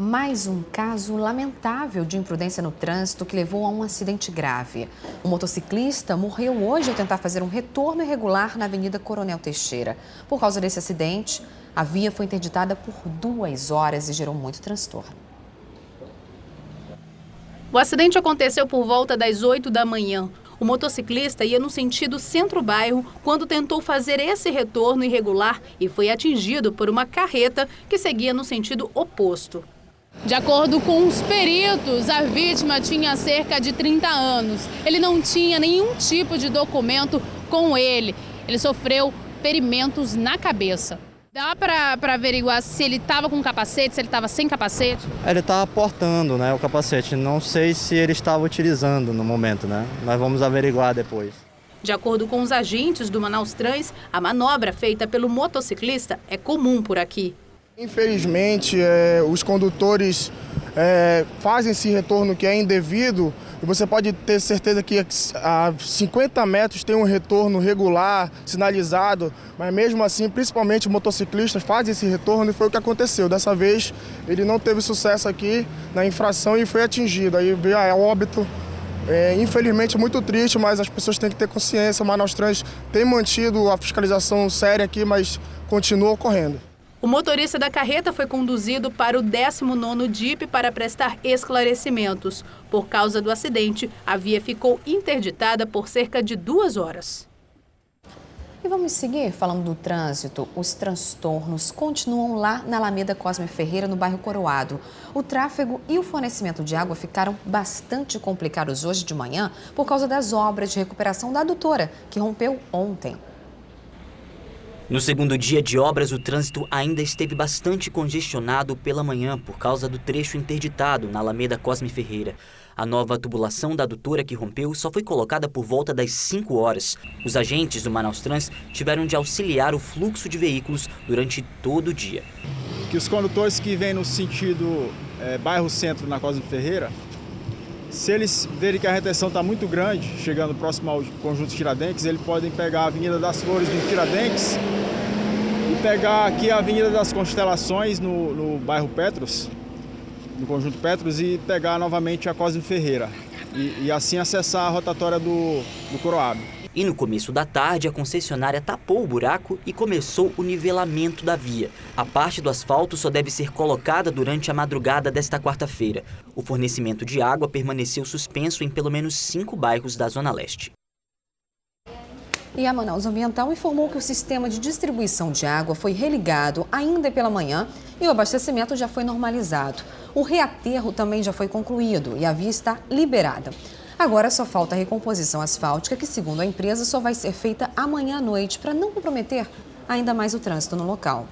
Mais um caso lamentável de imprudência no trânsito que levou a um acidente grave. Um motociclista morreu hoje ao tentar fazer um retorno irregular na Avenida Coronel Teixeira. Por causa desse acidente, a via foi interditada por 2 horas e gerou muito transtorno. O acidente aconteceu por volta das 8 da manhã. O motociclista ia no sentido centro-bairro quando tentou fazer esse retorno irregular e foi atingido por uma carreta que seguia no sentido oposto. De acordo com os peritos, a vítima tinha cerca de 30 anos. Ele não tinha nenhum tipo de documento com ele. Ele sofreu ferimentos na cabeça. Dá para averiguar se ele estava com capacete, se ele estava sem capacete? Ele estava portando, o capacete. Não sei se ele estava utilizando no momento, Nós vamos averiguar depois. De acordo com os agentes do Manaus Trans, a manobra feita pelo motociclista é comum por aqui. Infelizmente, os condutores fazem esse retorno que é indevido. E você pode ter certeza que a 50 metros tem um retorno regular, sinalizado, mas mesmo assim, principalmente motociclistas fazem esse retorno e foi o que aconteceu. Dessa vez, ele não teve sucesso aqui na infração e foi atingido. Aí veio a óbito. Infelizmente, muito triste, mas as pessoas têm que ter consciência. O Manaus Trans tem mantido a fiscalização séria aqui, mas continua ocorrendo. O motorista da carreta foi conduzido para o 19º DIP para prestar esclarecimentos. Por causa do acidente, a via ficou interditada por cerca de 2 horas. E vamos seguir falando do trânsito. Os transtornos continuam lá na Alameda Cosme Ferreira, no bairro Coroado. O tráfego e o fornecimento de água ficaram bastante complicados hoje de manhã por causa das obras de recuperação da adutora, que rompeu ontem. No segundo dia de obras, o trânsito ainda esteve bastante congestionado pela manhã por causa do trecho interditado na Alameda Cosme Ferreira. A nova tubulação da adutora que rompeu só foi colocada por volta das 5 horas. Os agentes do Manaus Trans tiveram de auxiliar o fluxo de veículos durante todo o dia. Que os condutores que vêm no sentido bairro Centro na Cosme Ferreira, se eles verem que a retenção está muito grande, chegando próximo ao Conjunto Tiradentes, eles podem pegar a Avenida das Flores no Tiradentes e pegar aqui a Avenida das Constelações no bairro Petros, no Conjunto Petros, e pegar novamente a Cosme Ferreira e assim acessar a rotatória do Coroado. E no começo da tarde, a concessionária tapou o buraco e começou o nivelamento da via. A parte do asfalto só deve ser colocada durante a madrugada desta quarta-feira. O fornecimento de água permaneceu suspenso em pelo menos 5 bairros da Zona Leste. E a Manaus Ambiental informou que o sistema de distribuição de água foi religado ainda pela manhã e o abastecimento já foi normalizado. O reaterro também já foi concluído e a via está liberada. Agora só falta a recomposição asfáltica, que, segundo a empresa, só vai ser feita amanhã à noite, para não comprometer ainda mais o trânsito no local.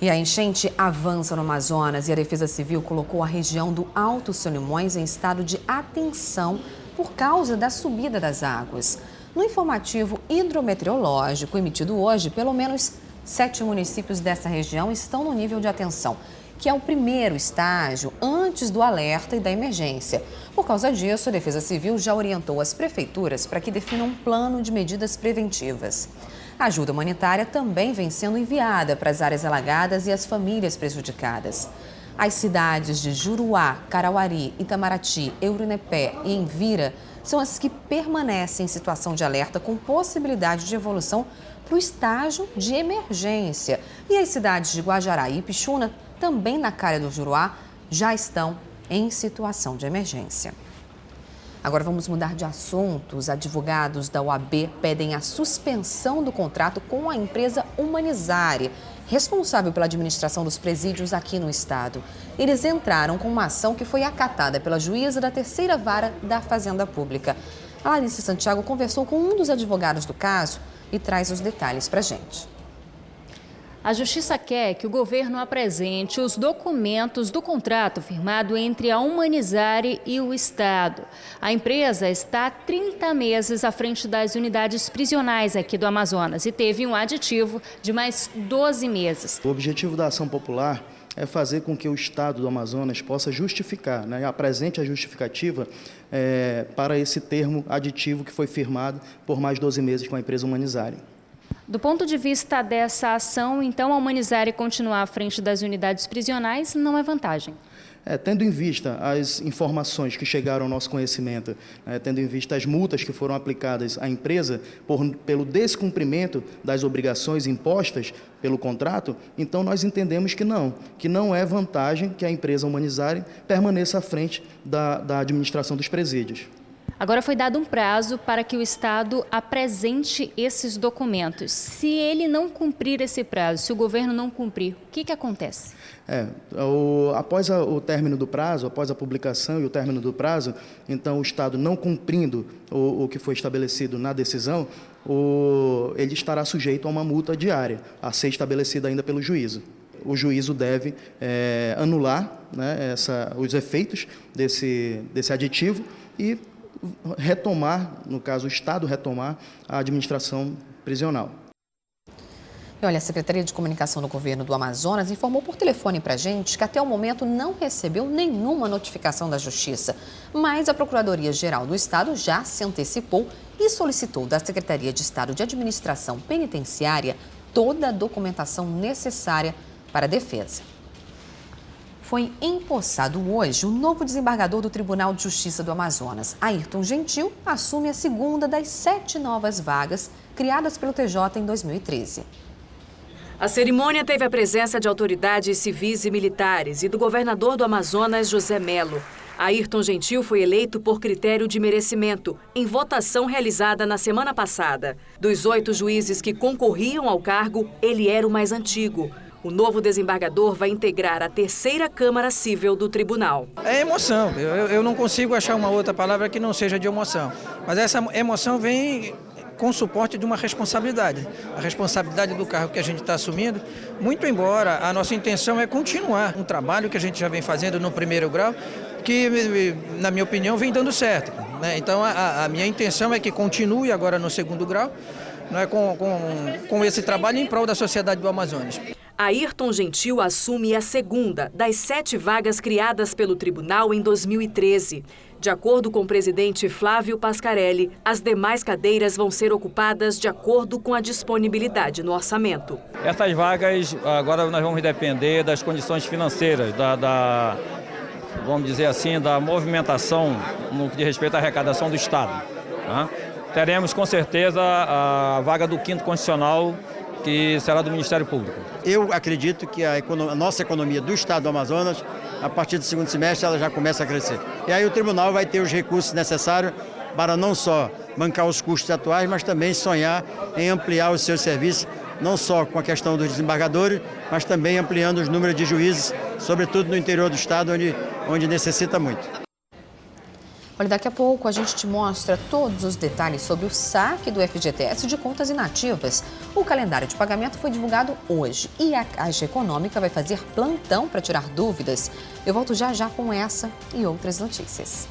E a enchente avança no Amazonas e a Defesa Civil colocou a região do Alto Solimões em estado de atenção por causa da subida das águas. No informativo hidrometeorológico emitido hoje, pelo menos 7 municípios dessa região estão no nível de atenção, que é o primeiro estágio antes do alerta e da emergência. Por causa disso, a Defesa Civil já orientou as prefeituras para que definam um plano de medidas preventivas. A ajuda humanitária também vem sendo enviada para as áreas alagadas e as famílias prejudicadas. As cidades de Juruá, Carauari, Itamaraty, Eurunepé e Envira são as que permanecem em situação de alerta com possibilidade de evolução para o estágio de emergência. E as cidades de Guajará e Ipixuna, também na Calha do Juruá, já estão em situação de emergência. Agora vamos mudar de assunto. Os advogados da OAB pedem a suspensão do contrato com a empresa Humanizare, responsável pela administração dos presídios aqui no estado. Eles entraram com uma ação que foi acatada pela juíza da 3ª Vara da Fazenda Pública. A Larissa Santiago conversou com um dos advogados do caso e traz os detalhes para a gente. A Justiça quer que o governo apresente os documentos do contrato firmado entre a Humanizare e o Estado. A empresa está há 30 meses à frente das unidades prisionais aqui do Amazonas e teve um aditivo de mais 12 meses. O objetivo da ação popular é fazer com que o Estado do Amazonas possa justificar, apresente a justificativa para esse termo aditivo que foi firmado por mais 12 meses com a empresa Humanizare. Do ponto de vista dessa ação, então, a Humanizare continuar à frente das unidades prisionais não é vantagem? Tendo em vista as informações que chegaram ao nosso conhecimento, tendo em vista as multas que foram aplicadas à empresa pelo descumprimento das obrigações impostas pelo contrato, então nós entendemos que não é vantagem que a empresa Humanizare permaneça à frente da administração dos presídios. Agora foi dado um prazo para que o Estado apresente esses documentos. Se ele não cumprir esse prazo, se o governo não cumprir, o que acontece? Após o término do prazo, após a publicação e o término do prazo, então o Estado não cumprindo o que foi estabelecido na decisão, ele estará sujeito a uma multa diária, a ser estabelecida ainda pelo juízo. O juízo deve anular, né, os efeitos desse aditivo e retomar, no caso o Estado retomar a administração prisional. E olha, a Secretaria de Comunicação do Governo do Amazonas informou por telefone para a gente que até o momento não recebeu nenhuma notificação da Justiça, mas a Procuradoria-Geral do Estado já se antecipou e solicitou da Secretaria de Estado de Administração Penitenciária toda a documentação necessária para a defesa. Foi empossado hoje o novo desembargador do Tribunal de Justiça do Amazonas. Ayrton Gentil assume a segunda das 7 novas vagas criadas pelo TJ em 2013. A cerimônia teve a presença de autoridades civis e militares e do governador do Amazonas, José Melo. Ayrton Gentil foi eleito por critério de merecimento, em votação realizada na semana passada. Dos 8 juízes que concorriam ao cargo, ele era o mais antigo. O novo desembargador vai integrar a 3ª Câmara Cível do Tribunal. É emoção. Eu não consigo achar uma outra palavra que não seja de emoção. Mas essa emoção vem com o suporte de uma responsabilidade. A responsabilidade do cargo que a gente está assumindo, muito embora a nossa intenção é continuar um trabalho que a gente já vem fazendo no 1º grau, que, na minha opinião, vem dando certo, né? Então, a minha intenção é que continue agora no 2º grau, né, com esse trabalho em prol da sociedade do Amazonas. Ayrton Gentil assume a segunda das 7 vagas criadas pelo tribunal em 2013. De acordo com o presidente Flávio Pascarelli, as demais cadeiras vão ser ocupadas de acordo com a disponibilidade no orçamento. Essas vagas, agora nós vamos depender das condições financeiras, vamos dizer assim, da movimentação no que diz respeito à arrecadação do Estado, tá? Teremos com certeza a vaga do 5º constitucional, que será do Ministério Público. Eu acredito que a nossa economia do Estado do Amazonas, a partir do 2º semestre, ela já começa a crescer. E aí o tribunal vai ter os recursos necessários para não só bancar os custos atuais, mas também sonhar em ampliar os seus serviços, não só com a questão dos desembargadores, mas também ampliando os números de juízes, sobretudo no interior do Estado, onde necessita muito. Olha, daqui a pouco a gente te mostra todos os detalhes sobre o saque do FGTS de contas inativas. O calendário de pagamento foi divulgado hoje e a Caixa Econômica vai fazer plantão para tirar dúvidas. Eu volto já com essa e outras notícias.